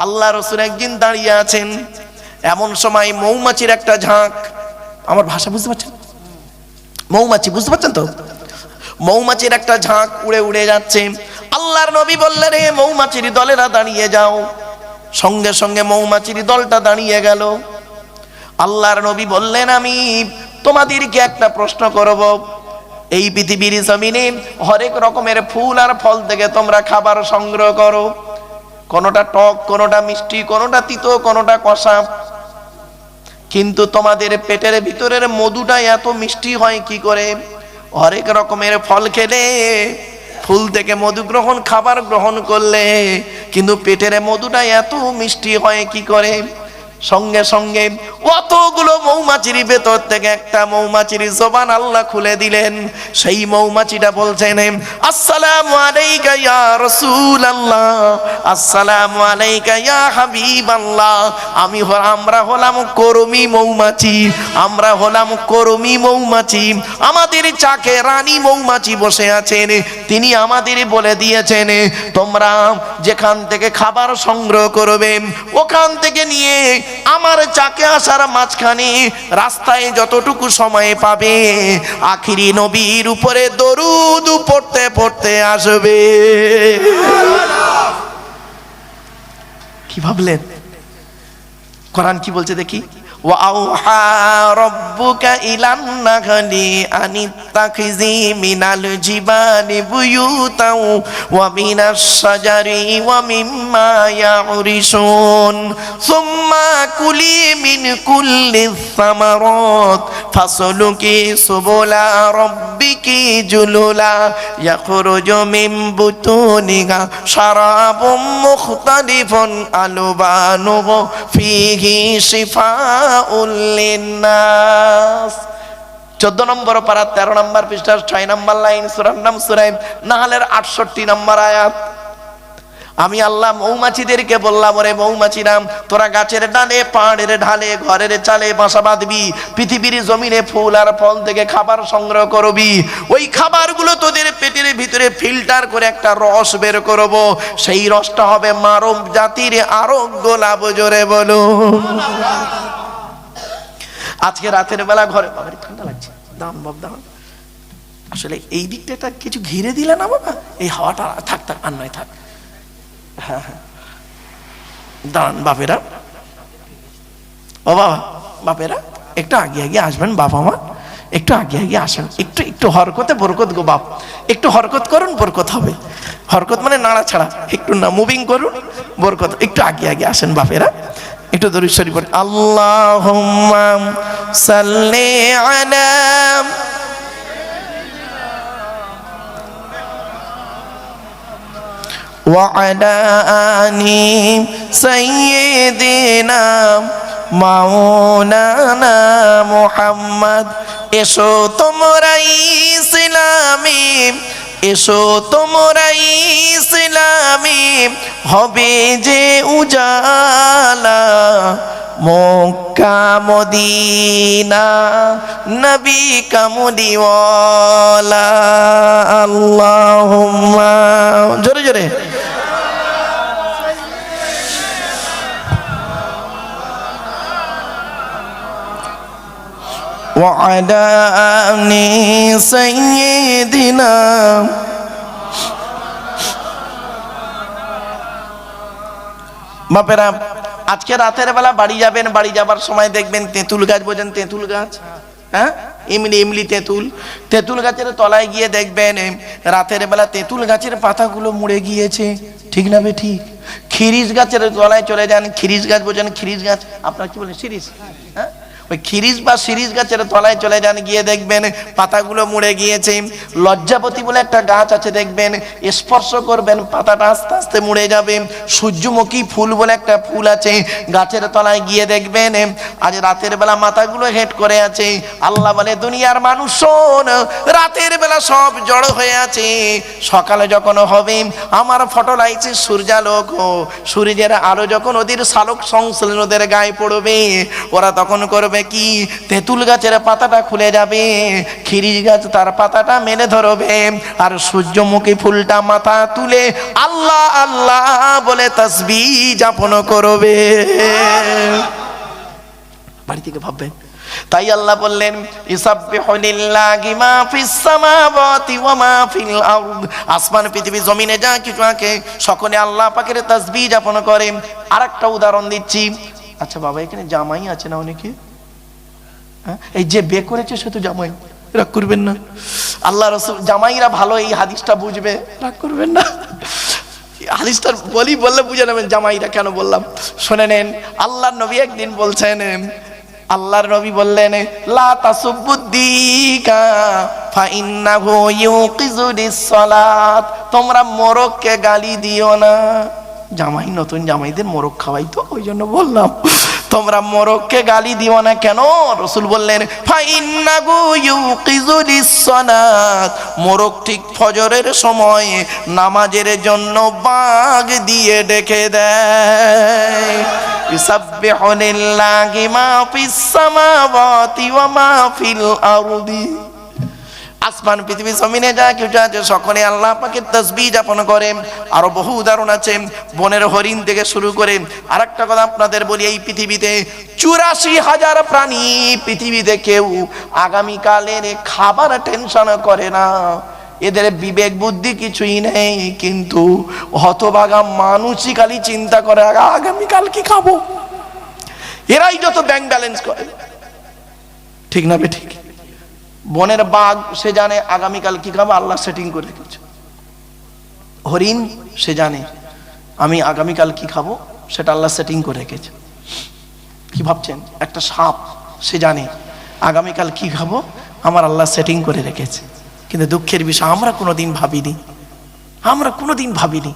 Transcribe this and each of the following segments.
আল্লাহ রাসূল একদিন দাঁড়িয়ে আছেন, এমন সময় মৌমাছির একটা ঝাঁক, আমার ভাষা বুঝতে পারছেন? মৌমাছি বুঝতে পারছেন তো? মৌমাছির একটা ঝাঁক উড়ে উড়ে যাচ্ছে। আল্লাহর নবী বললেন, রে মৌমাছির দলেরা দাঁড়িয়ে যাও। সঙ্গে সঙ্গে মৌমাছির দলটা দাঁড়িয়ে গেল। আল্লাহর নবী বললেন, আমি তোমাদেরকে একটা প্রশ্ন করব। এই পৃথিবীর জমিনে হরেক রকমের ফুল আর ফল থেকে তোমরা খাবার সংগ্রহ করো, কোনোটা টক, কোনোটা মিষ্টি, কোনোটা তিতো, কোনোটা কষা, কিন্তু তোমাদের পেটের ভিতরের মধুটা এত মিষ্টি হয় কি করে? হরেক রকমের ফল খেলে, ফুল থেকে মধু গ্রহণ, খাবার গ্রহণ করলে, কিন্তু পেটের মধুটা এত মিষ্টি হয় কি করে? সঙ্গে সঙ্গে অতগুলো মৌমাছির ভেতর থেকে একটা মৌমাছির জবান আল্লাহ খুলে দিলেন। সেই মৌমাছিটা বলছেন, আসসালামু আলাইকা ইয়া রাসূলুল্লাহ, আসসালামু আলাইকা ইয়া হাবিবাল্লাহ। আমরা হলাম করমি মৌমাছি, আমরা হলাম করমি মৌমাছি। আমাদের চাকে রানী মৌমাছি বসে আছেন, তিনি আমাদের বলে দিয়েছেন, তোমরা যেখান থেকে খাবার সংগ্রহ করবে ওখান থেকে নিয়ে আমার চাকে আসার মাঝখানে রাস্তায় যতটুকু সময় পাবে, আখিরি নবীর উপরে দরুদ পড়তে পড়তে আসবে। কি ভাবলেন? কোরআন কি বলছে দেখি, ওয়াআউহা রাব্বুকা ইলান নাহলি আনিত্তাখিজি মিনাল জিবালি বুয়ুতাও ওয়া মিনাশ শাজারি ওয়া মিম্মা ইয়াউরিশুন সুম্মা কুলি মিন কুল্লিস সামারাত ফাসলুকি সুবুলা রাব্বিকি জুলুলা ইয়াখরুজু মিন বুতুনিহা শারাবুম মুখতালিফুন আলবানুহু ফীহি শিফা 14 নম্বর পারা 13 নম্বর পৃষ্ঠা 6 নম্বর লাইন, সূরার নাম সূরা নাহলের 68 নম্বর আয়াত। আমি আল্লাহ মৌমাছিদেরকে বললাম, ওরে মৌমাছিরা, তোরা গাছের ডালে, পাহাড়ের ঢালে, ঘরের চালে বাসা বাঁধবি, পৃথিবীর জমিনে ফুল আর ফল থেকে খাবার সংগ্রহ করবি। ওই খাবারগুলো তোদের পেটের ভিতরে ফিল্টার করে একটা রস বের করব, সেই রসটা হবে মানব জাতির আরোগ্য লাভ। জোরে বলো। আজকে রাতের বেলা ঘরে, বাবা ঠান্ডা লাগছে, দাম বাপ দাম, আসলে এই দিকটা কিছু ঘিরে দিলে না বাবা, এই হাওয়াটা থাক থাক, আর নয় থাক। হ্যাঁ হ্যাঁ, দাঁড়ান বাপেরা, ও বাবা বাপেরা একটু আগে আগে আসবেন, বাপ আমার একটু আগে আগে আসেন, একটু একটু হরকতে বরকত গো বাপ, একটু হরকত করুন, বরকত হবে। হরকত মানে নাড়া ছাড়া, একটু না মুভিং করুন, বরকত। একটু আগে আগে আসেন বাপেরা, একটু দরুদ শরীফ পড়ুন। আল্লাহুম্মা সাল্লি আলা ওয়া আলা আলি সাইয়্যিদিনা মাওলানা মুহাম্মদ। এসো তোমরা ইসলামী, এসো তোমরা ইসলামী, হবে যে উজালা, মক্কা মদিনা নবী কামলিওয়ালা। আল্লাহুম্মা, জোরে জোরে। وعلى آل سيدنا। বাপেরা, আজকে রাতের বেলা বাড়ি যাবেন, বাড়ি যাবার সময় দেখবেন তেঁতুল গাছ, বোঝেন তেঁতুল গাছ, হ্যাঁ ইমলি ইমলি তেঁতুল, তেঁতুল গাছের তলায় গিয়ে দেখবেন রাতের বেলা তেঁতুল গাছের পাতাগুলো মুড়ে গিয়েছে, ঠিক না বে ঠিক? খিরিস গাছের তলায় চলে যান, খিরিস গাছ বোঝেন, খিরিস গাছ, আপনারা কি বলেন শিরিষ, হ্যাঁ ওই খিরিস বা শিরিষ গাছের তলায় চলে যান, গিয়ে দেখবেন পাতাগুলো মুড়ে গিয়েছে। লজ্জাপতি বলে একটা গাছ আছে, দেখবেন স্পর্শ করবেন পাতাটা আস্তে আস্তে মুড়ে যাবে। সূর্যমুখী ফুল বলে একটা ফুল আছে, গাছের তলায় গিয়ে দেখবেন আজ রাতের বেলা মাথাগুলো হেঁট করে আছে। আল্লাহ বলে, দুনিয়ার মানুষ শোন, রাতের বেলা সব জড়ো হয়ে আছে, সকালে যখন হবে আমার ফটো লাইছে সূর্যালোক, সূর্যের আলো যখন ওদের শালক সংশ্লেষ ওদের গায়ে পড়বে, ওরা তখন করবে করবে কি, তেঁতুল গাছের পাতাটা খুলে যাবে, খিরিস গাছ তার পাতাটা মেনে ধরবে, আর সূর্যমুখী ফুলটা মাথা তুলে আল্লাহ আল্লাহ বলে তাসবিহ যাপন করবে। বাড়ি থেকে ভাববেন। তাই আল্লাহ বললেন ইসাববিহু লিল্লাহি মা ফিস সামাওয়াতি ওয়া মা ফিল আরদ, আসমান পৃথিবী জমিনে যা কিছু আছে সকলে আল্লাহ পাকের তাসবিহ যাপন করে। আরেকটা উদাহরণ দিচ্ছি। আচ্ছা বাবা, এখানে জামাই আছে না অনেকে? এই যে বিয়ে করেছে সে তো জামাই, রাগ করবেন না। আল্লাহ রাসূল জামাইরা ভালো এই হাদিসটা বুঝবে, রাগ করবেন না। হাদিসটা বললে বুঝে নেবেন জামাইরা কেন বললাম। শুনে নেন, আল্লাহর নবী একদিন বলছেন, আল্লাহর নবী বললেন লা তাসুবুদ্দিকা ফা ইন্নাহু ইউকিজুলিস সালাত, তোমরা মোরগকে গালি দিও না। জামাই নতুন জামাইদের মোরগ খাওয়াই তো, ওই জন্য বললাম তোমরা মোরগকে গালি দিও না। কেন? রাসূল বললেন ফা ইন্নাহু ইউকিজুলিস সালাত, মোরগ ঠিক ফজরের সময় নামাজের জন্য বাগ দিয়ে ডেকে দেয়। ইসাববিহু লিল্লাহি মা ফিস সামাওয়াতি ওয়া মা ফিল আরদি, আসমান পৃথিবী জমিনে যা কিছু আছে সকলে আল্লাহ পাকের তাসবিহ যাপন করে। আরো বহু উদাহরণ আছে, বনের হরিণ থেকে শুরু করে। আরেকটা কথা আপনাদের বলি, এই পৃথিবীতে ৮৪,০০০ প্রাণী, পৃথিবীতে কেউ আগামীকালের খাবার টেনশন করে না, এদের বিবেক বুদ্ধি কিছুই নেই, কিন্তু হতভাগা মানুষই খালি চিন্তা করে আগামীকাল কি খাবো। এরাই যত ব্যাংক ব্যালেন্স করে, ঠিক না বে ঠিক? বনের বাঘ সে জানে আগামীকাল কি খাবো, আল্লাহ সেটিং করে রেখেছে। হরিণ সে জানে আমি আগামীকাল কি খাবো, সেটা আল্লাহ সেটিং করে রেখেছে। কি ভাবছেন? একটা সাপ সে জানে আগামীকাল কি খাবো, আমার আল্লাহ সেটিং করে রেখেছে। কিন্তু দুঃখের বিষয় আমরা কোনোদিন ভাবিনি।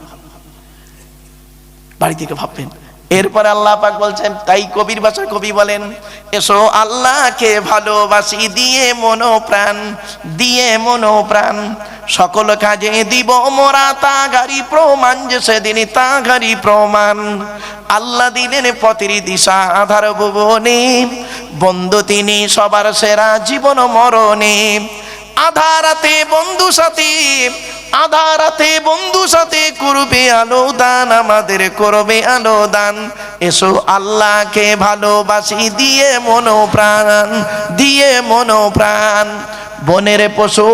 বাড়ি থেকে ভাববেন। এরপরে আল্লাহ পাক বলছেন, তাই কবির ভাষায় কবি বলেন, এসো আল্লাহকে ভালোবাসি দিয়ে মনোপ্রাণ, সকল কাজে দিব মোরা তাগারি প্রমাণ, যে সেদিন তাগারি প্রমাণ। আল্লাহ দিলেন পথের দিশা আধার ভুবনে, বন্ধু তিনি সবার সেরা জীবন মরণে। আধারাতে বন্ধু সাথে করবে আলো দান, আমাদের করবে আলো দান। এসো আল্লাহকে ভালোবাসি দিয়ে মনোপ্রাণ, বনের পশু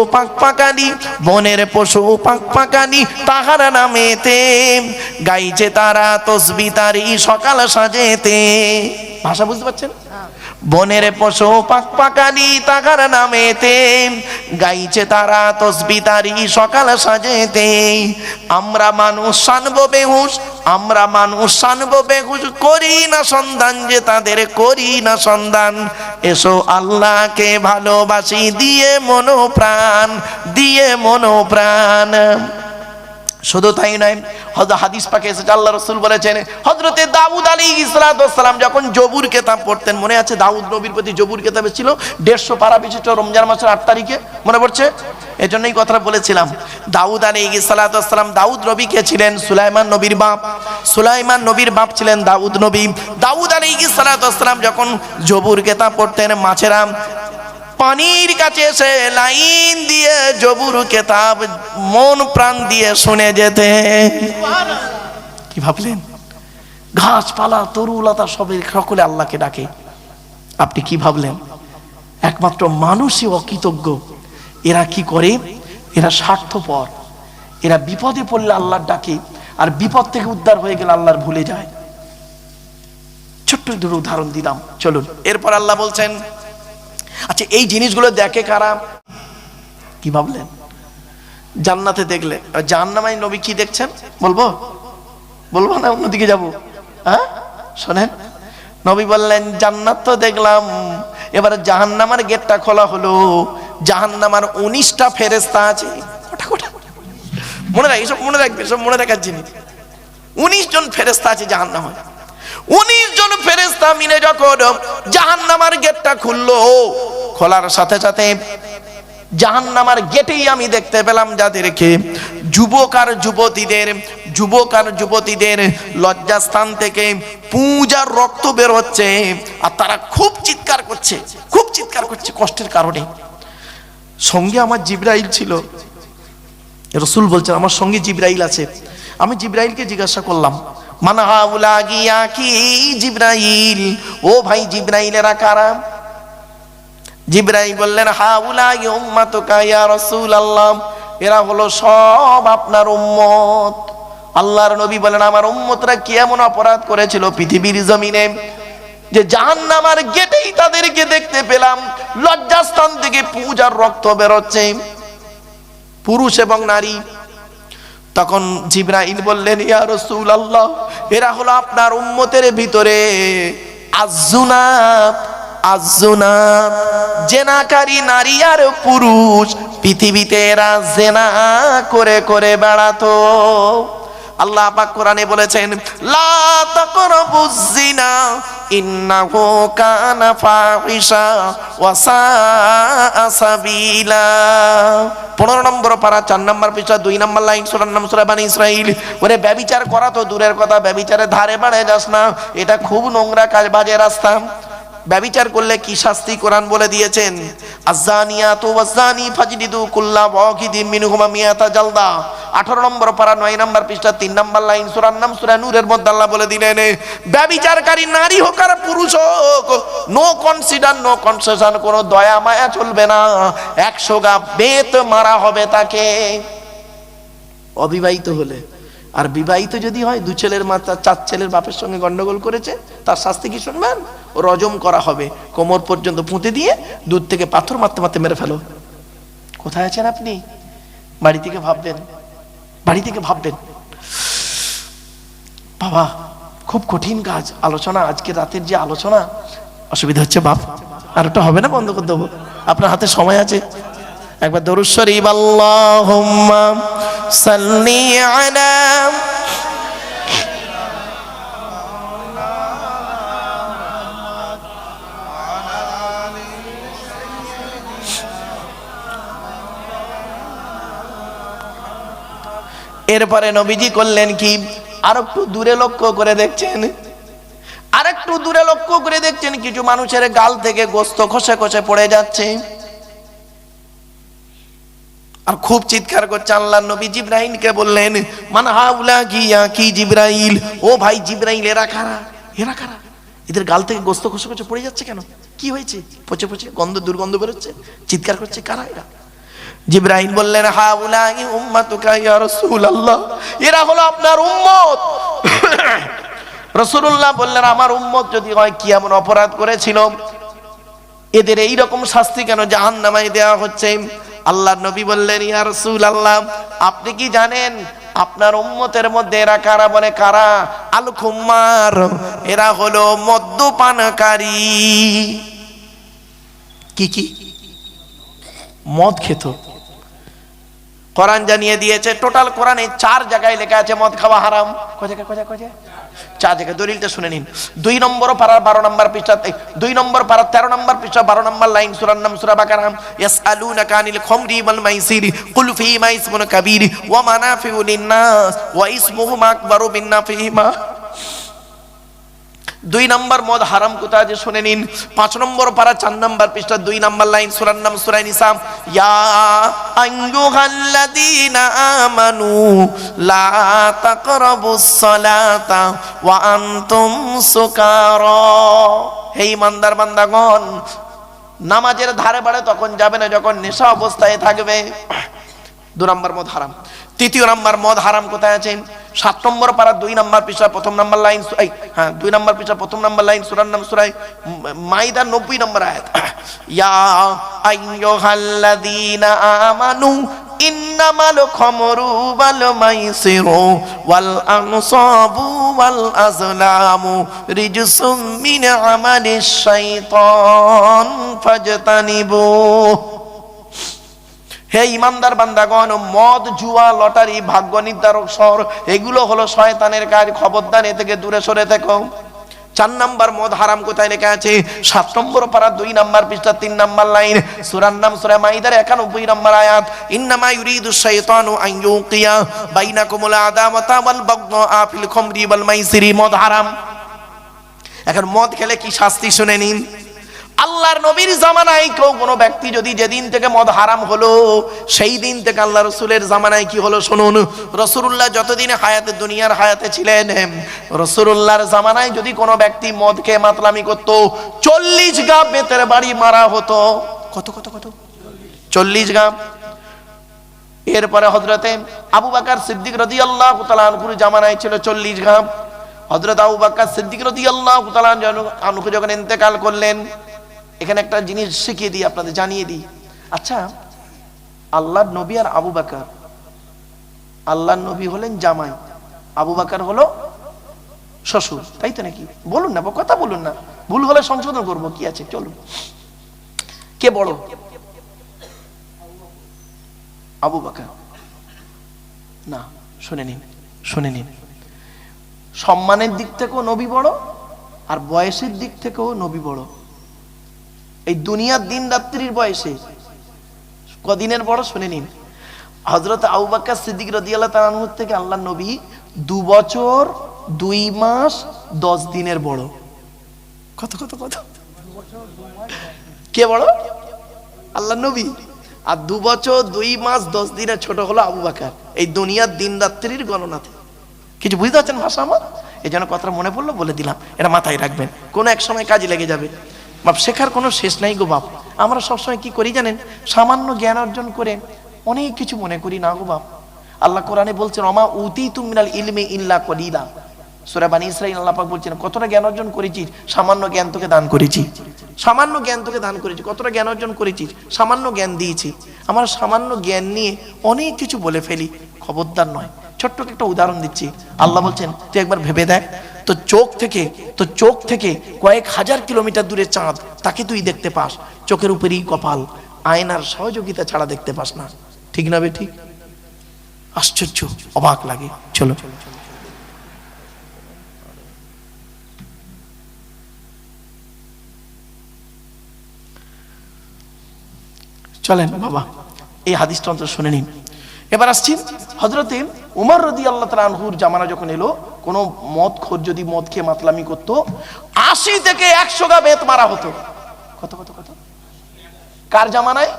পাক পাকানি তাহার নামেতে, গাইছে তারা তসবিহ তারি সকাল সাজেতে। ভাষা বুঝতে পারছেন? বনের পশু পাক পাকানি তাহার নামেতে, গাইছে তারা তসবিহ তারি সকাল সাজেতে। আমরা মানুষ শানবো বেহুশ, করি না সন্ধান, যে তাদের করি না সন্ধান। এসো আল্লাহকে ভালোবাসি দিয়ে মনোপ্রাণ। শুধু তাই নয়, হাদিস পাকে এসেছে আল্লাহ রাসূল বলেছেন, হযরতে দাউদ আলাইহিস সালাম যখন জবুর কিতাব পড়তেন, মনে আছে দাউদ নবীর প্রতি জবুর কিতাবে ছিল 150 পারা বিশিষ্ট, রমজান মাসের 8 তারিখে, মনে পড়ছে? এজন্যই কথাটা বলেছিলাম। দাউদ আলাইহিস সালাম, দাউদ নবী কে ছিলেন? সুলাইমান নবীর বাপ ছিলেন দাউদ নবী। দাউদ আলাইহিস সালাম যখন জবুর কিতাব পড়তেন, মাছেরা পানির কাছে এসে লাইন দিয়ে জবুর কিতাব মন প্রাণ দিয়ে শুনে যেতে। কি ভাবলেন? ঘাসপালা তরুলতা সকলে আল্লাহকে ডাকে, আপনি কি ভাবলেন? একমাত্র মানুষই অকৃতজ্ঞ। এরা কি করে? এরা স্বার্থপর। এরা বিপদে পড়লে আল্লাহর ডাকে, আর বিপদ থেকে উদ্ধার হয়ে গেলে আল্লাহর ভুলে যায়। ছোট্ট দুটো উদাহরণ দিলাম, চলুন। এরপর আল্লাহ বলছেন, আচ্ছা এই জিনিসগুলো দেখে কারা? কি ভাবলেন? জান্নাতে দেখলে, জাহান্নামে নবী কি দেখছেন? বলবো না অন্যদিকে যাব? হ্যাঁ শোনেন, নবী বললেন জান্নাত তো দেখলাম, এবারে জাহান্নামের গেটটা খোলা হলো। জাহান্নামের 19টা ফেরেশতা আছে। মনে রাখবে, সব মনে রাখার জিনিস। 19 জন ফেরেশতা আছে জাহান্নামে। 19 জন ফেরেশতা মিলে যখন জাহান্নামের গেটটা খুললো, খোলার সাথে সাথে জাহান্নামের গেটেই আমি দেখতে পেলাম যাদেরকে যুবক আর যুবতীদের যুবক আর যুবতীদের লজ্জাস্থান থেকে পূজার রক্ত বের হচ্ছে, আর তারা খুব চিৎকার করছে, খুব চিৎকার করছে কষ্টের কারণে। সঙ্গে আমার জিবরাইল ছিল। রাসূল বলছেন আমার সঙ্গে জিবরাইল আছে। আমি জিবরাইলকে জিজ্ঞাসা করলাম, মান হাউলা গিয়া কি জিবরাইল, ও ভাই জিবরাইলেরা কারা? জিবরাইল বললেন, হাউলা উম্মাতুকা ইয়া রাসূলুল্লাহ, এরা হলো সব আপনার উম্মত। আল্লাহর নবী বলেন, আমার উম্মতরা কি এমন অপরাধ করেছিল পৃথিবীর জমিনে যে জাহান্নামের গেটেই তাদেরকে দেখতে পেলাম লজ্জাস্থান থেকে পূজার রক্ত বেরোচ্ছে, পুরুষ এবং নারী। তখন জিবরাইল বললেন, ইয়া রাসূলুল্লাহ, এরা হলো আপনার উম্মতের ভিতরে আযুনাত, আযুনাত জেনাকারী নারী আর পুরুষ, পৃথিবীতে এরা জেনা করে করে বেড়াতো। আল্লাহ পাক কোরআনে বলেছেন, লা তাকরাবুজ জিনা ইন্নাহু কানা ফাহিশা ওয়া সাআ সাবিলা। 15 নম্বর পারা 4 নম্বর পৃষ্ঠা 2 নম্বর লাইন, সূরার নাম সূরা বানী ইসরাঈল। ওরে ব্যভিচার করা তো দূরের কথা, ব্যভিচারের ধারে বাড়ে যাস না, এটা খুব নোংরা কাজ, বাজে রাস্তা। ব্যভিচার করলে কি শাস্তি কোরআন বলে দিয়েছেন, আযানিয়াতু ওয়াযানি ফাজলিদু কুল্লা ওয়াহিদিন মিনহুমা মিয়াতা জালদা। 18 নম্বর পারা 9 নম্বর পৃষ্ঠা 3 নম্বর লাইন, সূরার নাম সূরা নূরের মধ্যে আল্লাহ বলে দিলেন, ব্যভিচারকারী নারী হোক আর পুরুষ হোক, নো কনসিডার, নো কনসেশন, কোনো দয়া মায়া চলবে না, 100 গা বেত মারা হবে তাকে। অবিবাহিত হলে, আর বিবাহিত যদি হয়, 2 ছেলের মা 4 ছেলের বাপের সঙ্গে গন্ডগোল করেছে, তার শাস্তি কি শুনবেন? রজম করা হবে, কোমর পর্যন্ত পুঁতে দিয়ে দুধ থেকে পাথর মারতে মারতে মেরে ফেলো। কোথায় আছেন আপনি? বাড়ি থেকে ভাববেন, বাড়ি থেকে ভাববেন। বাবা খুব কঠিন কাজ আলোচনা, আজকে রাতের যে আলোচনা, অসুবিধা হচ্ছে বাপ, আর ওটা হবে না, বন্ধ করে দেবো। আপনার হাতে সময় আছে, একবার দরুদ শরীফ আল্লাহুম্মা সাল্লি আলা। এরপরে নবীজি করলেন কি, আর একটু দূরে লক্ষ্য করে দেখছেন, আর একটু দূরে লক্ষ্য করে দেখছেন কিছু মানুষের গাল থেকে গোস্ত খসে খসে পড়ে যাচ্ছে, আর খুব চিৎকার করছে। আল্লাহর নবী জিবরাইলকে বললেন, মান হাউলা গিয়া কি জিবরাইল, ও ভাই জিবরাইল, এরা কারা, এরা কারা, এদের গাল থেকে গোস্ত খসে খসে পড়ে যাচ্ছে কেন, কি হয়েছে? পচে পচে গন্ধ, দুর্গন্ধ বেরোচ্ছে, চিৎকার করছে, কারা এরা? জিবরাইল বললেন, হাউলা উম্মাতুকা ইয়া রাসূলুল্লাহ, এরা হলো আপনার উম্মত। রাসূলুল্লাহ বললেন, আমার উম্মত যদি হয়, কি এমন অপরাধ করেছিল এদের এই রকম শাস্তি কেন জাহান্নামে দেওয়া হচ্ছে? আল্লাহর নবী বললেন, ইয়া রাসূলুল্লাহ, আপনি কি জানেন আপনার উম্মতের মধ্যে এরা কারা? বলে, কারা? আল খুম্মার, এরা হলো মদ্যপানকারী। কি কি? মদ খেত। কোরআন জানিয়ে দিয়েছে, টোটাল কোরআনে 4 জায়গায় লেখা আছে মদ খাওয়া হারাম। কয় জায়গায়? 4 জায়গায়। দলিলটা শুনে নিন। 2 নম্বর পারার 12 নম্বর পৃষ্ঠাতে, 2 নম্বর পারার 13 নম্বর পৃষ্ঠা 12 নম্বর লাইন, সূরার নাম সূরা বাকারা। ইয়াসআলুনাকা আনিল খামরি ওয়াল মাইসিরি কুল ফীহিমা ইসমুন কাবীর ওয়া মানাফিউ লিন-নাস ওয়া ইসমুহুমা আকবারু মিন নাফিহিমা। 2 নম্বর মদ হারাম কোথায় আছে শুনে নিন। 5 নম্বর পারা 4 নম্বর পৃষ্ঠা 2 নম্বর লাইন, সূরার নাম সূরা নিসা। ইয়া আইয়ুহাল্লাযীনা আমানু লা তাকরাবুস সালাতা ওয়া আনতুম সুকারা। হে ঈমানদার বান্দাগণ, নামাজের ধারে বাড়ে তখন যাবে না যখন নেশা অবস্থায় থাকবে। 2 নম্বর মদ হারাম। 3 নম্বর মদ হারাম কোথায় আছে? 7 নম্বর পারা 2 নম্বর পৃষ্ঠা 1 নম্বর লাইন, 2 নম্বর পৃষ্ঠা 1 নম্বর লাইন, সূরার নাম সূরা মাইদা 90 নম্বর আয়াত। ইয়া আইয়ুহাল্লাযীনা আমানু ইন্নামাল খামরু ওয়াল মাইসিরু ওয়াল আনসাবু ওয়াল আজলামু রিজসুম মিন আমালিশ শাইতান ফাজতানিবু। হে ইমানদার বান্দাগণ, মদ, জুয়া, লটারি, ভাগ্য নির্ধারক শহর, এগুলো হলো শয়তানের কাজ, খবরদার এ থেকে দূরে সরে থেকো। 4 নাম্বার মদ হারাম কোথায় লেখা আছে? 7 নম্বর পারা 2 নাম্বার পৃষ্ঠা 3 নাম্বার লাইন, সূরার নাম সূরা মাইদার 91 নম্বর আয়াত, ইন্নামা ইউরিদু শাইতানু আন ইউকিয়া বাইনাকুমুল আদাওয়াতা ওয়াল বাগদা ফিল খামরি ওয়াল মাইসিরি। মদ হারাম। এখন মদ খেলে কি শাস্তি শুনে নিন। আল্লাহর নবীর জামানায় কেউ কোনো ব্যক্তি যদি যেদিন থেকে মদ হারাম হলো সেই দিন থেকে আল্লাহ রসুলের জামানায় কি হলো শুনুন। রাসূলুল্লাহ যতদিন হায়াতে দুনিয়ার হায়াতে ছিলেন, রাসূলুল্লাহর জামানায় যদি কোনো ব্যক্তি মদ খেয়ে মাতলামি করতো 40 গা বেতের বাড়ি মারা হতো। কত কত কত? 40 গা। এরপরে হযরতে আবু বকর সিদ্দিক রাদিয়াল্লাহু তাআলা আনহুর জামানায় ছিল 40 গা। হযরত আবু বকর সিদ্দিক রাদিয়াল্লাহু তাআলা আনহু যখন ইন্তেকাল করলেন, এখানে একটা জিনিস শিখিয়ে দিই, আপনাদের জানিয়ে দিই। আচ্ছা, আল্লাহর নবী আর আবু বকর, আল্লাহর নবী হলেন জামাই, আবু বকর হলো শ্বশুর, তাই তো নাকি? বলুন না, কথা বলুন না, ভুল হলে সংশোধন করব, কি আছে, চলুন। কে বড়? আবু বকর না, শুনে নিন, শুনে নিন। সম্মানের দিক থেকেও নবী বড়, আর বয়সের দিক থেকেও নবী বড়। এই দুনিয়ার দিন রাত্রির বয়সে কদিনের বড় শুনে নিন। হযরত আবু বকর সিদ্দিক রাদিয়াল্লাহু তাআলা আনহু থেকে আল্লাহর নবী 2 বছর 2 মাস 10 দিনের বড়। কত কত কত? কে বড়? আল্লাহর নবী। আর 2 বছর 2 মাস 10 দিনের ছোট হলো আবু বকর, এই দুনিয়ার দিন রাত্রির গণনাতে। কিছু বুঝতে পারছেন ভাষা আমার? এই জন্য কথা মনে পড়লো বলে দিলাম, এটা মাথায় রাখবেন, কোনো এক সময় কাজে লেগে যাবে। বাপ, শেখার কোনো শেষ নাই গো বাপ। আমরা সবসময় কি করি জানেন? সামান্য জ্ঞান অর্জন করে অনেক কিছু মনে করি না গো বাপ। আল্লাহ কোরআনে বলছেন, ওমা উতিতু মিনাল ইলমি ইল্লা কলিলা। সূরা বানী ইসরাঈল আল্লাহ পাক বলছেন, কতটা জ্ঞান অর্জন করেছিস? সামান্য জ্ঞান তোকে দান করেছি, সামান্য জ্ঞান তোকে দান করেছি। কতটা জ্ঞান অর্জন করেছিস? সামান্য জ্ঞান দিয়েছি। আমরা সামান্য জ্ঞান নিয়ে অনেক কিছু বলে ফেলি, খবরদার নয়। ছোট্ট একটা উদাহরণ দিচ্ছি। আল্লাহ বলছেন, তুই একবার ভেবে দেখ, তো চোখ থেকে কয়েক হাজার কিলোমিটার দূরে চাঁদ, তাকে তুই দেখতে পাস, চোখের উপরেই কপাল, আয়নার সহযোগিতা ছাড়া দেখতে পাস না। ঠিক না বে ঠিক? আশ্চর্য, অবাক লাগে। চলো চলেন বাবা, এই হাদিসটা অন্তত শুনে নিন। এবার আসছি হযরতে উমর রাদিয়াল্লাহু তাআলা আনহুর জামানা যখন এলো, কোন মদখোর যদি মদ খেয়ে মাতলামি করতো 80 থেকে 100 গা বেত মারা হতো। কত কত কত? কার জামানায়?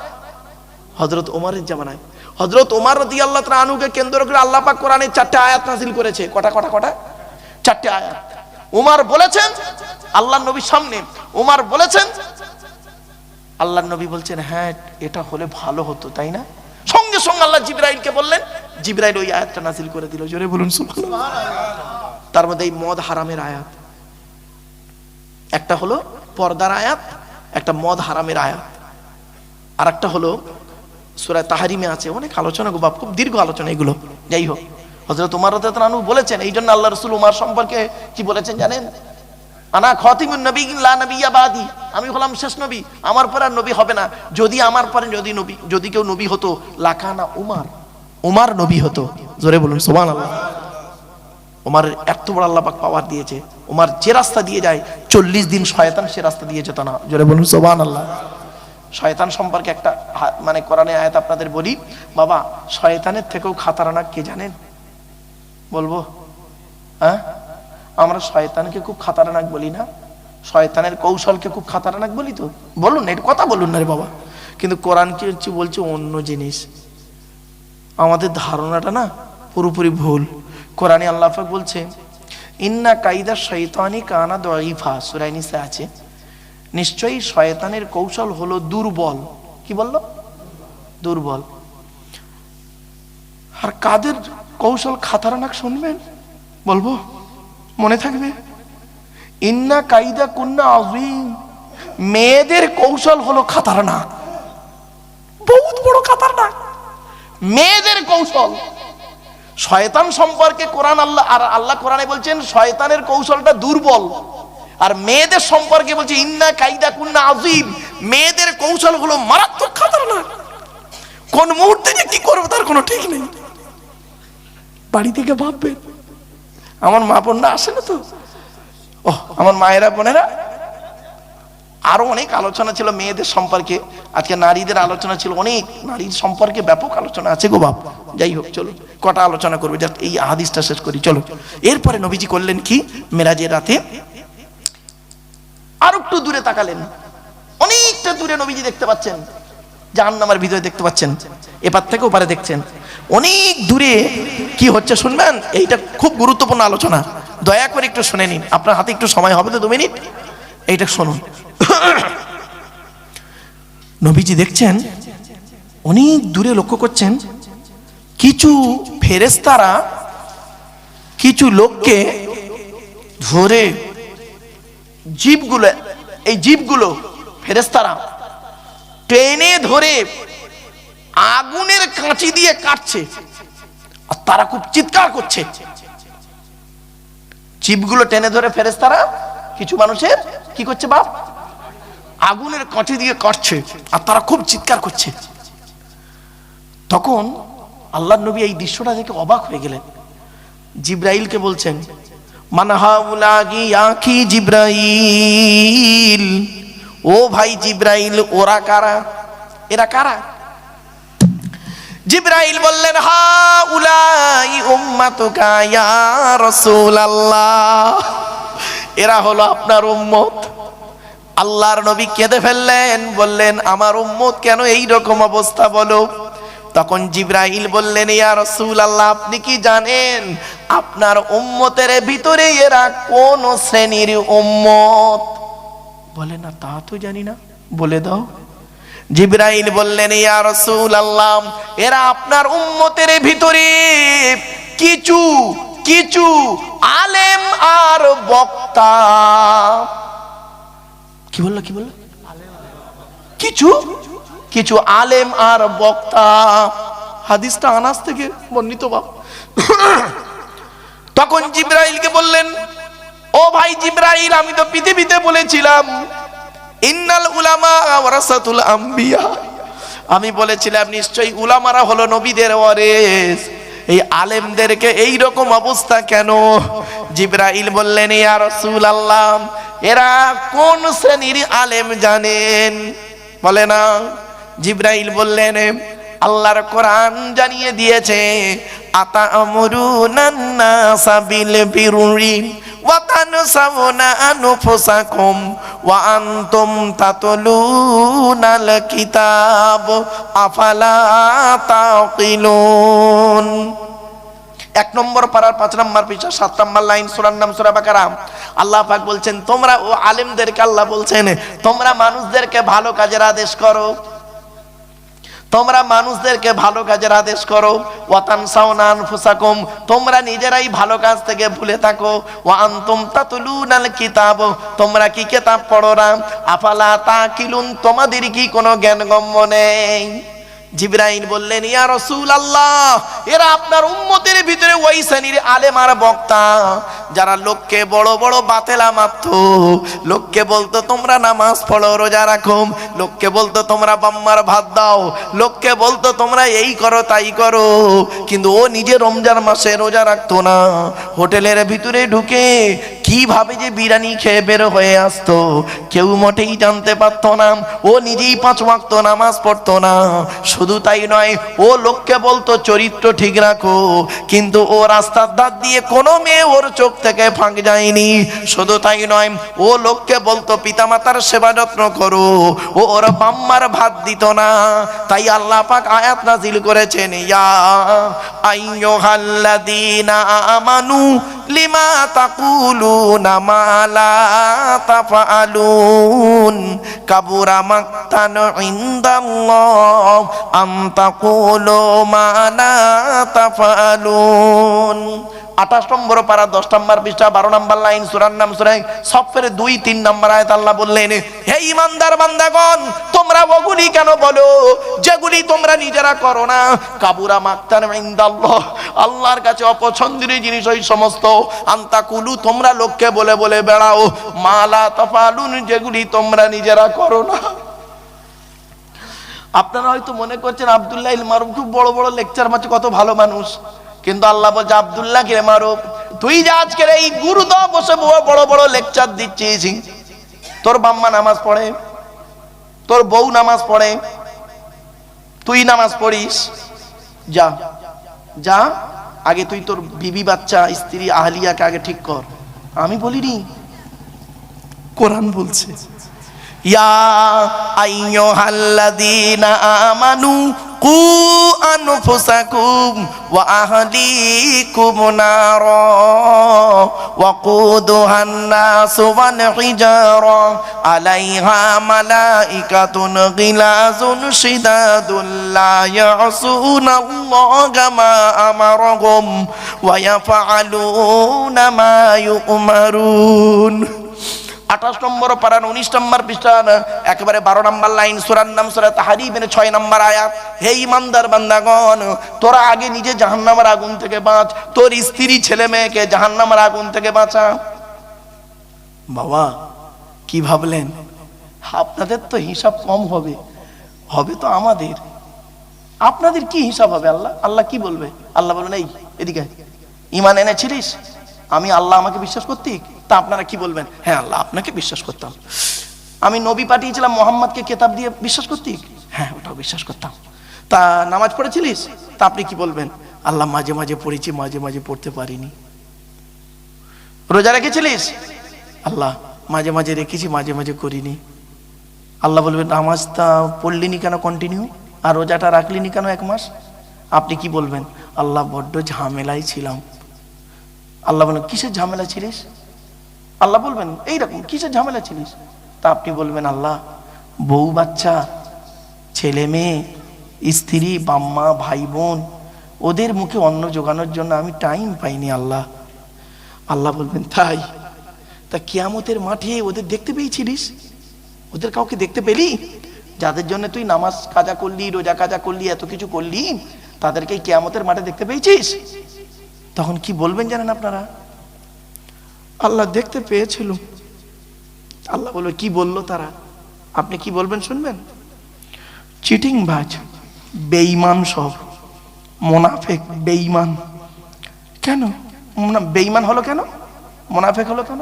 হযরত ওমরের জামানায়। হযরত ওমর রাদিয়াল্লাহু তাআলা আনহুকে কেন্দ্র করে আল্লাহ পাক কোরআনে 4টে আয়াত নাযিল করেছে। কটা কটা কটা? 4টে আয়াত। ওমর বলেছেন আল্লাহর নবীর সামনে, ওমর বলেছেন, আল্লাহর নবী বলছেন, হ্যাঁ এটা হলে ভালো হতো, তাই না? সঙ্গে সঙ্গে আল্লাহ জিবরাইলকে বললেন, জিবরাইল ওই আয়াতটা নাযিল করে দিল। জোরে বলুন সুবহানাল্লাহ। তার মধ্যে এই মদ হারামের আয়াত, একটা হলো পর্দার আয়াত, একটা মদ হারামের আয়াত, আর একটা হলো সূরা তাহরিমে আছে। অনেক আলোচনা গো বাপ, খুব দীর্ঘ আলোচনা এগুলো। যাই হোক, হযরত ওমর রাদিয়াল্লাহু আনহু বলেছেন, এই জন্য আল্লাহ রাসূল ওমর সম্পর্কে কি বলেছেন জানেন? আনা খাতিমুন নবিয়্যিন লা নাবিয়্যা বাদি, আমি হলাম শেষ নবী, আমার পরে আর নবী হবে না। যদি আমার পরে যদি কেউ নবী হতো, লাকানা উমর, উমর নবী হতো। জোরে বলুন সুবহানাল্লাহ। উমরের এত বড় আল্লাহ পাক পাওয়ার দিয়েছে। উমর যে রাস্তা দিয়ে যায় 40 দিন শয়তান সে রাস্তা দিয়ে যেত না। জোরে বলুন সুবহানাল্লাহ। শয়তান সম্পর্কে একটা মানে কোরআনে আয়াত আপনাদের বলি বাবা, শয়তানের থেকেও খাতারনাক কে জানেন? বলবো? হ্যাঁ, আমরা শয়তানকে খুব খাতারনাক বলি না? শয়তানের কৌশলকে খুব খাতারনাক বলি তো? বলুন না, এটা কথা বলুন না রে বাবা। কিন্তু কোরআন কি হচ্ছে বলছে অন্য জিনিস। আমাদের ধারণাটা না পুরোপুরি ভুল। কোরআনে আল্লাহ পাক বলছে, ইন্না কাইদা শাইতানি কানা দাঈফা, সূরা নিসা আছে, নিশ্চয়ই শয়তানের কৌশল হলো দুর্বল। কি বললো? দুর্বল। আর কাদের কৌশল খাতারনাক শুনবেন? বলবো? মনে থাকবে? ইন্না কাইদা কুন্না আযীম, মেয়েদের কৌশল হলো খাতারনাক, বহুত বড় খাতারনাক মেয়েদের কৌশল। শয়তান সম্পর্কে কোরআন আল্লাহ কোরআনে বলছেন শয়তানের কৌশলটা দুর্বল, আর মেয়েদের সম্পর্কে বলছে ইন্না কাইদা কুন্না আযীম, মেয়েদের কৌশল হলো মারাত্মক খাতারনাক। কোন মুহূর্তে যে কি করবে তার কোনো ঠিক নেই। বাড়ি থেকে ভাববেন, আমার মা বোনরা আসে না তো, ও আমার মায়েরা বোনেরা, আরো অনেক আলোচনা ছিল মেয়েদের সম্পর্কে, আজকে নারীদের আলোচনা ছিল, অনেক নারীর সম্পর্কে ব্যাপক আলোচনা আছে গো বাপ। যাই হোক, চলো কটা আলোচনা করবে, জাস্ট এই হাদিসটা শেষ করি চলো। এরপরে নবীজি করলেন কি, মেরাজের রাতে আর একটু দূরে তাকালেন, অনেকটা দূরে নবীজি দেখতে পাচ্ছেন, জাহান্নামের ভিতরে দেখতে পাচ্ছেন, এপার থেকে ওপারে দেখছেন, অনেক দূরে কি হচ্ছে শুনবেন। এইটা খুব গুরুত্বপূর্ণ আলোচনা, দয়া করে একটু শুনে নিন, আপনার হাতে একটু সময় হবে তো 2 মিনিট, এইটা শুনুন। নবীজি দেখছেন অনেক দূরে, লক্ষ্য করছেন কিছু ফেরেশতারা কিছু লোককে ধরে, জীবগুলো, এই জীবগুলো ফেরেশতারা টেনে ধরে আগুনের কাঁচি দিয়ে কাটছে, আর তারা খুব চিৎকার করছে। জীবগুলো টেনে ধরে ফেরেশতারা কিছু মানুষের কি করছে বাপ, আগুনের কাঁচি দিয়ে কাটছে, আর তারা খুব চিৎকার করছে। তখন আল্লাহর নবী এই দৃশ্যটা দেখে অবাক হয়ে গেলেন, জিব্রাইলকে বলছেন, মান হাউলাগি আখি জিব্রাইল, ও ভাই জিব্রাইল, ওরা কারা, এরা কারা? জিব্রাইল বললেন, হাউলাই উম্মাতুকা ইয়া রাসূলুল্লাহ, এরা হলো আপনার উম্মত। আল্লাহর নবী কেঁদে ফেললেন, বললেন, আমার উম্মত কেন এই রকম অবস্থা বলো। তখন জিব্রাইল বললেন, ইয়া রাসূলুল্লাহ, আপনি কি জানেন আপনার উম্মতের ভিতরে এরা কোন শ্রেণীর উম্মত? বলে না, তা তো জানি না, বলে দাও। জিব্রাইল বললেন, ইয়া রাসূলুল্লাহ, এরা আপনার উম্মতের ভিতরে কিছু কিছু আলেম আর বক্তা। কি বললো, কি বললো? কিছু কিছু আলেম আর বক্তা। হাদিসটা আনাস থেকে বর্ণিত বাপ। তখন জিব্রাইলকে বললেন, ও ভাই জিব্রাইল, আমি তো পৃথিবীতে বলেছিলাম ইন্নাল উলামা ওয়ারাসাতুল আম্বিয়া, আমি বলেছিলাম নিশ্চয়ই উলামারা হলো নবীদের ওয়ারিস, এই আলেমদেরকে এই রকম অবস্থা কেন? জিব্রাইল বললেন, ইয়া রাসূলুল্লাহ, এরা কোন শ্রেণীর আলেম জানেন? বলে না। জিব্রাইল বললেন, আল্লাহর কোরআন জানিয়ে দিয়েছে, আতা'মুরুনান নাসা বিল বিররি ওয়া তানসাউনা আনফুসাকুম ওয়া আনতুম তাতলুনাল কিতাব আফালা তাকিলুন। 1 নম্বর পারার 5 নম্বর পৃষ্ঠা 7 নম্বর লাইন, সূরার নাম সূরা বাকারা। আল্লাহ পাক বলছেন, তোমরা ও আলেমদেরকে আল্লাহ বলছেন, তোমরা মানুষদেরকে ভালো কাজের আদেশ করো, তোমরা মানুষদেরকে ভালো কাজের আদেশ করো। ওয়া তানসাউনা আনফুসাকুম, তোমরা নিজেরাই ভালো কাজ থেকে ভুলে থাকো। ওয়া আনতুম তাতলুনাল কিতাব, তোমরা কি কিতাব পড়ো না। আফালা তাকিলুন, তোমাদের কি কোনো জ্ঞানগম্য নেই? জিব্রাইল বললেন, ইয়া রাসূলুল্লাহ, এরা আপনার উম্মতের ভিতরে ওই শ্রেণীর আলেম আর বক্তা যারা লোককে বড় বড় বাতেলা মারতো, লোককে বলতো তোমরা নামাজ পড়ো, রোজা রাখো, লোককে বলতো তোমরা বাম্মার ভাত দাও, লোককে বলতো তোমরা এই করো তাই করো, কিন্তু ও নিজে রমজান মাসে রোজা রাখতো না। হোটেলের ভিতরে ঢুকে কিভাবে যে বিরিয়ানি খেয়ে বের হয়ে আসতো কেউ মোটেই জানতে পারতো না। ও নিজেই 5 ওয়াক্ত নামাজ পড়তো না। শুধু তাই নয়, ও লোককে বলতো চরিত্র ঠিক রাখো, কিন্তু ও রাস্তার ধার দিয়ে কোনো মেয়ে ওর চোখ থেকে ফাঁক যায়নি। শুধু তাই নয়, ও লোককে বলতো পিতামাতার সেবা যত্ন করো, ও ওর বাম্মার ভাত দিত না। তাই আল্লাহ পাক আয়াত নাজিল করেছেন, ইয়া আইয়ুহাল্লাযীনা আমানু লিমা তাকুলুনা মা লা তাফআলুন কাবুরা মাকতান ইনদাল্লাহ আন তাকুলু মা লা তাফআলুন। 28 নম্বর পারা 10 নম্বর পৃষ্ঠা 12 নম্বর লাইন, সূরার নাম সূরা সফের 2-3 নম্বর আয়াত আল্লাহ বললেন, হে ঈমানদার বান্দাগণ, তোমরা ওগুলি কেন বলো যেগুলি তোমরা নিজেরা করো না। কাবুরা মাকতান ইনদাল্লাহ, আল্লাহর কাছে অপছন্দের জিনিস ওই সমস্ত। আনতাকুলু, তোমরা লোককে বলে বলে বেড়াও, মালা তাফালুন, যেগুলি তোমরা নিজেরা করো না। আপনারা হয়তো মনে করছেন আব্দুল্লাহ ইল মারুফ খুব বড় বড় লেকচার মারছে, কত ভালো মানুষ, কিন্তু আল্লাহ বলছে আব্দুল্লাহ কে মারুফ তুই যে আজকের এই গুরুদ বসে বড় বড় লেকচার দিচ্ছিস, তোর বাম্মা নামাজ পড়ে, তোর বউ নামাজ পড়ে, তুই নামাজ পড়িস, যা যা আগে তুই তোর বিবি বাচ্চা স্ত্রী আহলিয়াকে আগে ঠিক কর। আমি বলিনি, কোরআন বলছে, ইয়া আইয়ুহাল্লাযীনা আমানু কু আনফুসাকুম ওয়া আহলিকুম নারা ওয়াকুদুহান নাসু ওয়াল হিজারা আলাইহা মালাইকাতুন গিলাজুন শিদাদুন লা ইয়াসুনাল্লাহা মা আমারাহুম ওয়া ইয়াফআলুনা মা ইউমারুন। 28 নম্বর পারার 19 নম্বর পৃষ্ঠার একেবারে 12 নম্বর লাইন, সূরার নাম সূরা তাহরিমের 6 নম্বর আয়াত। হে ঈমানদার বান্দাগণ, তোরা আগে নিজে জাহান্নামের আগুন থেকে বাঁচ, তোর স্ত্রী ছেলে মেয়েকে জাহান্নামের আগুন থেকে বাঁচা। বাবা কি ভাবলেন? আপনাদের তো হিসাব কম হবে, হবে তো আমাদের। আপনাদের কি হিসাব হবে? আল্লাহ কি বলবে? আল্লাহ বলবেন, এই এদিকে ঈমান এনেছিলিস, আমি আল্লাহ আমাকে বিশ্বাস করতি, তা আপনারা কি বলবেন? হ্যাঁ আল্লাহ আপনাকে বিশ্বাস করতাম। আমি নবী পাঠিয়েছিলাম মোহাম্মদকে কিতাব দিয়ে, বিশ্বাস করতি? হ্যাঁ ওটাও বিশ্বাস করতাম। তা নামাজ পড়েছিলিস? তা আপনি কি বলবেন? আল্লাহ মাঝে মাঝে পড়েছি, মাঝে মাঝে পড়তে পারিনি। রোজা রেখেছিলিস? আল্লাহ মাঝে মাঝে রেখেছি, মাঝে মাঝে করিনি। আল্লাহ বলবেন, নামাজটা পড়লিনি কেন কন্টিনিউ, আর রোজাটা রাখলিনি কেন 1 মাস? আপনি কি বলবেন? আল্লাহ বড্ড ঝামেলায় ছিলাম। আল্লাহ বলেন, কিসের ঝামেলা ছিলিস? আল্লাহ বলবেন এইরকম, কিসের ঝামেলা ছিলিস? তা আপনি বলবেন, আল্লাহ বউ বাচ্চা, ছেলে মেয়ে, স্ত্রী, বাম্মা, ভাই বোন, ওদের মুখে অন্ন জোগানোর জন্য আমি টাইম পাইনি আল্লাহ। আল্লাহ বলবেন, তাই? তা কিয়ামতের মাঠে ওদের দেখতে পেয়েছিলিস? ওদের কাউকে দেখতে পেলি? যাদের জন্য তুই নামাজ কাজা করলি, রোজা কাজা করলি, এত কিছু করলি, তাদেরকে কিয়ামতের মাঠে দেখতে পেয়েছিস? তখন কি বলবেন জানেন আপনারা? আল্লাহ দেখতে পেয়েছিল। আল্লাহ বলবে, কি বললো তারা? আপনি কি বলবেন শুনবেন? চিটিং বাজ, বেঈমান, সব মুনাফিক, বেঈমান। কেন বেঈমান হলো? কেন মুনাফিক হলো? কেন?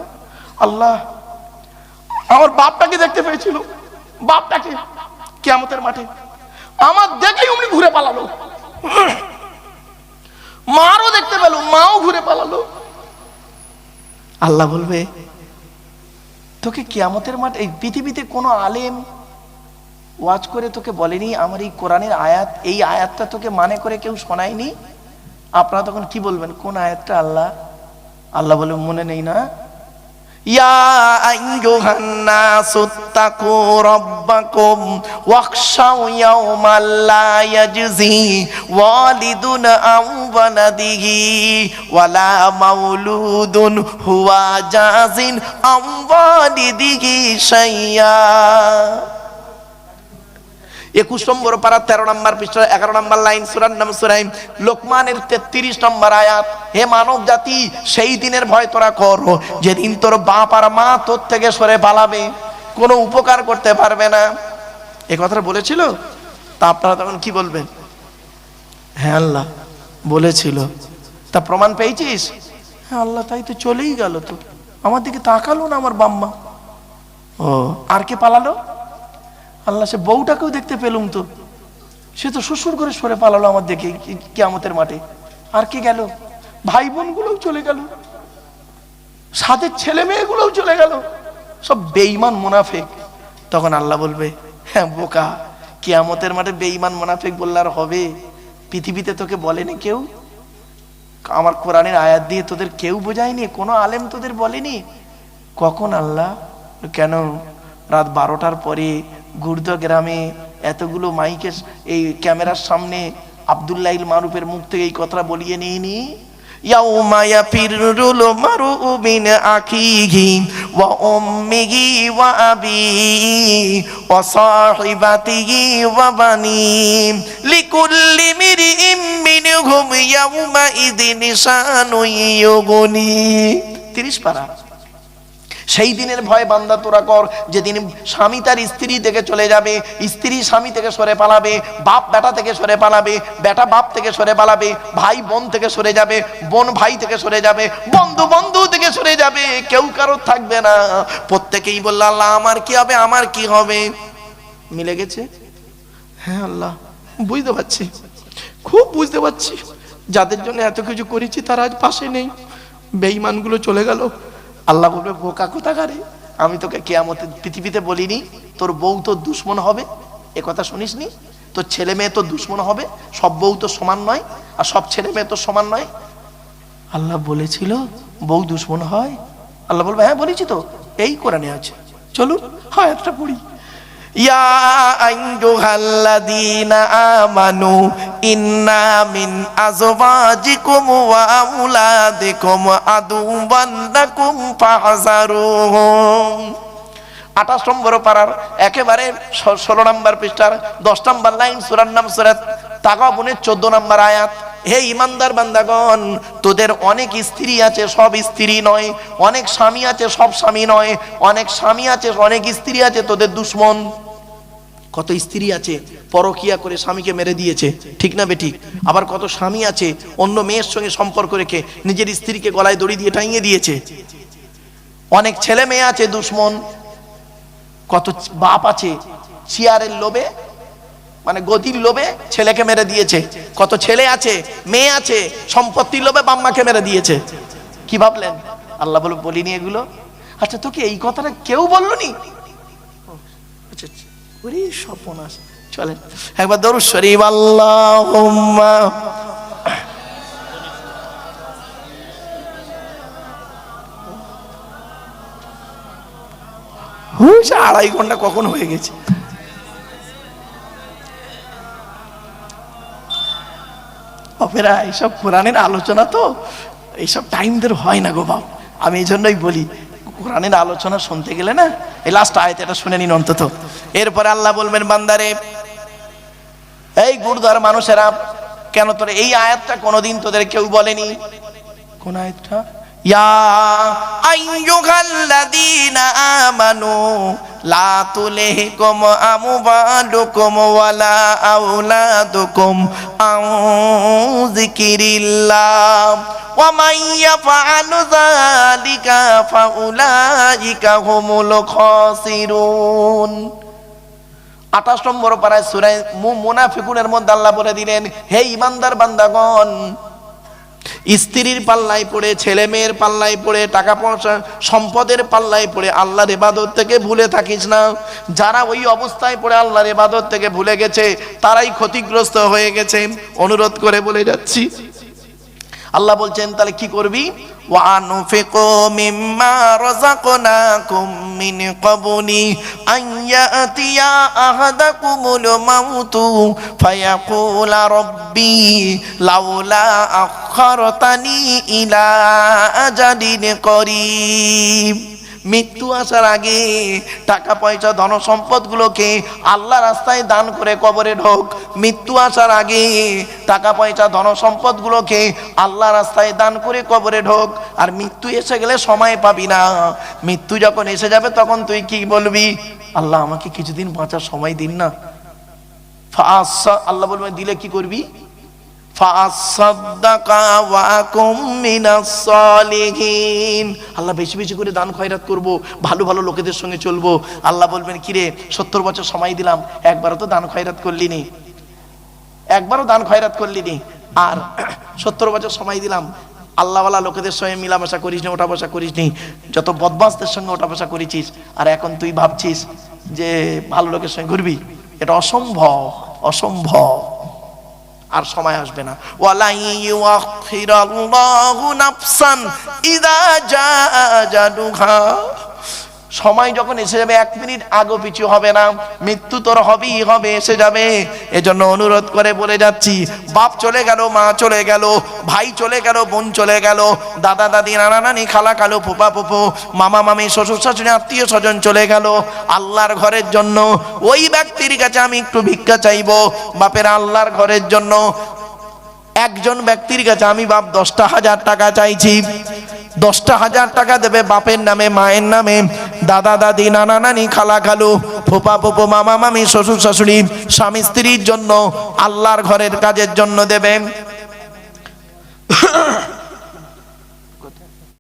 আল্লাহ আমার বাপটাকে দেখতে পেয়েছিল, বাপটাকে কিয়ামতের মাঠে আমার দেখলেই উনি ঘুরে পালালো। মারও দেখতে পেল, মাও ঘুরে পালালো। আল্লাহ বলবে, তোকে কিয়ামতের মাঠে এই পৃথিবীতে কোনো আলেম ওয়াজ করে তোকে বলেনি আমার এই কোরআনের আয়াত, এই আয়াতটা তোকে মানে করে কেউ শোনায়নি? আপনারা তখন কি বলবেন? কোন আয়াতটা আল্লাহ? আল্লাহ বলে, মনে নেই না? ইয়া আইয়ুহান নাসু তাকু রাব্বাকুম ওয়াখশাউ ইয়াওমান লা ইয়াজজি ওয়ালিদুন আন ওয়ালাদিহি ওয়ালা মাউলুদুন হুয়া জাযিন আন ওয়ালিদিহি শাইয়্যা। 21 নম্বর পারা 13 নম্বর পৃষ্ঠা 11 নম্বর লাইন, সূরার নাম সূরা লোকমানের 33 নম্বর আয়াত। হে মানব জাতি, সেই দিনের ভয় তোরা কর যেদিন তোর বাপ আর মা তোর থেকে সরে পালাবে, কোনো উপকার করতে পারবে না। এ কথাটা বলেছিল? তা আপনারা তখন কি বলবেন? হ্যাঁ আল্লাহ বলেছিল। তা প্রমাণ পেয়েছিস? হ্যাঁ আল্লাহ, তাই তো চলেই গেল, তো আমার দিকে তাকালো না আমার বাম্মা। ও, আর কে পালালো? আল্লাহ সে বউটাকেও দেখতে পেলুম, তো সে তো শ্বশুর করে সরে পালালো আমার দেখে কিয়ামতের মাঠে। আর কে গেল? ভাই বোন গুলোও চলে গেল, সাথে ছেলে মেয়েগুলোও চলে গেল, সব বেঈমান মুনাফিক। তখন আল্লাহ বলবে, হ্যাঁ বোকা, কিয়ামতের মাঠে বেঈমান মুনাফিক বললে আর হবে? পৃথিবীতে তোকে বলেনি কেউ? আমার কোরআনের আয়াত দিয়ে তোদের কেউ বোঝায়নি? কোনো আলেম তোদের বলেনি? কখন আল্লাহ? কেন রাত 12টার পরে গুরুগ্রামে এতগুলো মাইকের এই ক্যামেরার সামনে আব্দুল্লাহ ইল মারুফের মুখ থেকে এই কথা বলিয়ে নিইনি? ইয়াউমা ইয়াফিরুল মারউ মিন আখিহি ওয়া উম্মিহি ওয়া আবিহি ওয়া সাহিবাতিহি ওয়া বানি লিকুল্লি মিরইম মিনহুম ইয়াউমা ইযিন শানুন ইউগনি। 30 পারা। সেই দিনের ভয় বান্দা তোরা কর, যেদিন স্বামী তার স্ত্রী থেকে চলে যাবে, স্ত্রী স্বামী থেকে সরে পালাবে, বাপ বেটা থেকে সরে পালাবে, বেটা বাপ থেকে সরে পালাবে, ভাই বোন থেকে সরে যাবে, বোন ভাই থেকে সরে যাবে, বন্ধু বন্ধু থেকে সরে যাবে, কেউ কারোর থাকবে না। প্রত্যেকেই বলল আল্লাহ আমার কি হবে, আমার কি হবে। মিলে গেছে? হ্যাঁ আল্লাহ বুঝতে পারছি, খুব বুঝতে পারছি, যাদের জন্য এত কিছু করেছি তারা আজ পাশে নেই, বেঈমানগুলো চলে গেল। আল্লাহ বলবে বোকা কোথাকারে, আমি তোকে কিয়ামতের পৃথিবীতে বলিনি তোর বউ তোর দুশ্মন হবে? এ কথা শুনিসনি? তোর ছেলে মেয়ে তোর দুশ্মন হবে, সব বউ তো সমান নয় আর সব ছেলে মেয়ে তো সমান নয়। আল্লাহ বলেছিল বউ দুশ্মন হয়? আল্লাহ বলবে হ্যাঁ বলেছি তো, এই কোরআনে আছে, চলুন আয়াতটা পড়ি। ইয়া আইয়ুহাল্লাযীনা আমানু ইন্না মিন আযওয়াজিকুম ওয়া আওলাদিকুম আদুওয়ান লাকুম ফাহযারুহুম। 28 নম্বর পারার একেবারে 16 নম্বর পৃষ্ঠার 10 নম্বর লাইন, সূরার নাম সূরা তাগাবুনের 14 নম্বর আয়াত। হে ইমানদার বান্দাগণ, তোদের অনেক স্ত্রী আছে, সব স্ত্রী নয়, অনেক স্বামী আছে, সব স্বামী নয়, অনেক স্বামী আছে, অনেক স্ত্রী আছে তোদের দুশ্মন। কত স্ত্রী আছে পরকিয়া করে স্বামীকে মেরে দিয়েছে, ঠিক না বেঠিক? আবার কত স্বামী আছে অন্য মেয়ের সঙ্গে সম্পর্ক রেখে নিজের স্ত্রীকে গলায় দড়ি দিয়ে টাঙিয়ে দিয়েছে। অনেক ছেলে মেয়ে আছে দুশ্মন। কত বাপ আছে চেয়ারের লোভে, মানে গদির লোভে ছেলেকে মেরে দিয়েছে। কত ছেলে আছে, মেয়ে আছে সম্পত্তির লোভে বাম্মাকে মেরে দিয়েছে। কি ভাবলেন? আল্লাহ বলে বলিনি এগুলো? আচ্ছা তোকে এই কথাটা কেউ বললনি? আচ্ছা ওরে সর্বনাশ। চলেন একবার দরুদ শরীফ আল্লাহুম্মা। হুশ, 2.5 ঘন্টা কখন হয়ে গেছে। অপেরা এইসব কোরআনের আলোচনা তো এইসব টাইম দের হয় না গো বাপ। আমি এই জন্যই বলি কোরআনের আলোচনা শুনতে গেলে না এই লাস্ট আয়াত এটা শুনে নিন অন্তত। এরপরে আল্লাহ বলবেন বান্দারে, এই গুরুদার মানুষেরা, কেন তোর এই আয়াতটা কোনোদিন তোদের কেউ বলেনি? কোন আয়াতটা? ইয়া আইয়ুহাল্লাযীনা আমানু লা তুলহিকুম আমওয়ালুকুম ওয়ালা আওলাদুকুম আন যিকিরিল্লাহ ওয়া মান ইয়াফআলু যালিকা ফাউলাইকা হুমুল খাসিরুন। 28 নম্বর পারায় সূরা মুনাফিকুনের মধ্যে আল্লাহ বলে দিলেন, হে ঈমানদার বান্দাগণ, স্ত্রীর পাল্লায় পড়ে, ছেলে মেয়ের পাল্লায় পড়ে, টাকা পয়সা সম্পদের পাল্লায় পড়ে আল্লাহর ইবাদত থেকে ভুলে থাকিস না। যারা ওই অবস্থায় পড়ে আল্লাহর ইবাদত থেকে ভুলে গেছে তারাই ক্ষতিগ্রস্ত হয়ে গেছে। অনুরোধ করে বলে যাচ্ছি, আল্লাহ বলছেন তাহলে কি করবি? ওয়ানফিকু মিম্মা রাযাকনাকুম মিন ক্বাবলি আন ইয়াতিয়া আহাদাকুমুল মাউতু ফায়াকুলা রাব্বি লাউলা আখারতানি ইলা আজালিন করিব। মৃত্যু আসার আগে টাকা পয়সা ধন সম্পদগুলোকে আল্লাহ রাস্তায় দান করে কবরে ঢোক। মৃত্যু আসার আগে টাকা পয়সা ধন সম্পদগুলোকে আল্লাহ রাস্তায় দান করে কবরে ঢোক। আর মৃত্যু এসে গেলে সময় পাবি না। মৃত্যু যখন এসে যাবে তখন তুই কি বলবি? আল্লাহ আমাকে কিছুদিন বাঁচার সময় দিন না। আল্লাহ বলবেন দিলে কি করবি? আল্লাহ বেশি বেশি করে দান খয়রাত করবো, ভালো ভালো লোকেদের সঙ্গে চলবো। আল্লাহ বলবেন কিরে 70 বছর সময় দিলাম, একবারও তো দান খয়রাত করলি নি, একবারও দান খয়রাত করলি নি। আর 70 বছর সময় দিলাম, আল্লাহওয়ালা লোকেদের সঙ্গে মিলামেশা করিস নি, ওঠা বসা করিস নি, যত বদমাশদের সঙ্গে ওঠা বসা করেছিস, আর এখন তুই ভাবছিস যে ভালো লোকের সঙ্গে ঘুরবি। এটা অসম্ভব, অসম্ভব। আর সময় আসবে না। ওয়ালা ইউআখিরাল্লাহু নাফসান ইযা জাআ আজালুহা। সময় যখন এসে যাবে 1 মিনিট আগে পিছু হবে না। মৃত্যু তোর হবেই হবে, এসে যাবে। এজন্য অনুরোধ করে বলে যাচ্ছি, বাপ চলে গেল, মা চলে গেল, ভাই চলে গেল, বোন চলে গেল, দাদা দাদি, নানা নানি, খালা খালু, ফুপা ফুপু, মামা মামি, শ্বশুর শাশুড়ি, আত্মীয় স্বজন চলে গেল আল্লাহর ঘরের জন্য। ওই ব্যক্তির কাছে আমি একটু ভিক্ষা চাইবো। বাপের আল্লাহর ঘরের জন্য একজন ব্যক্তির কাছে আমি বাপ 10,000 টাকা চাইছি। 10,000 টাকা দেবে বাপের নামে, মায়ের নামে, দাদা দাদি, নানা নানি, খালা খালু, ফুপা ফুপু, মামা মামি, শ্বশুর শাশুড়ি, স্বামী স্ত্রীর জন্য, আল্লাহর ঘরের কাজের জন্য দেবে।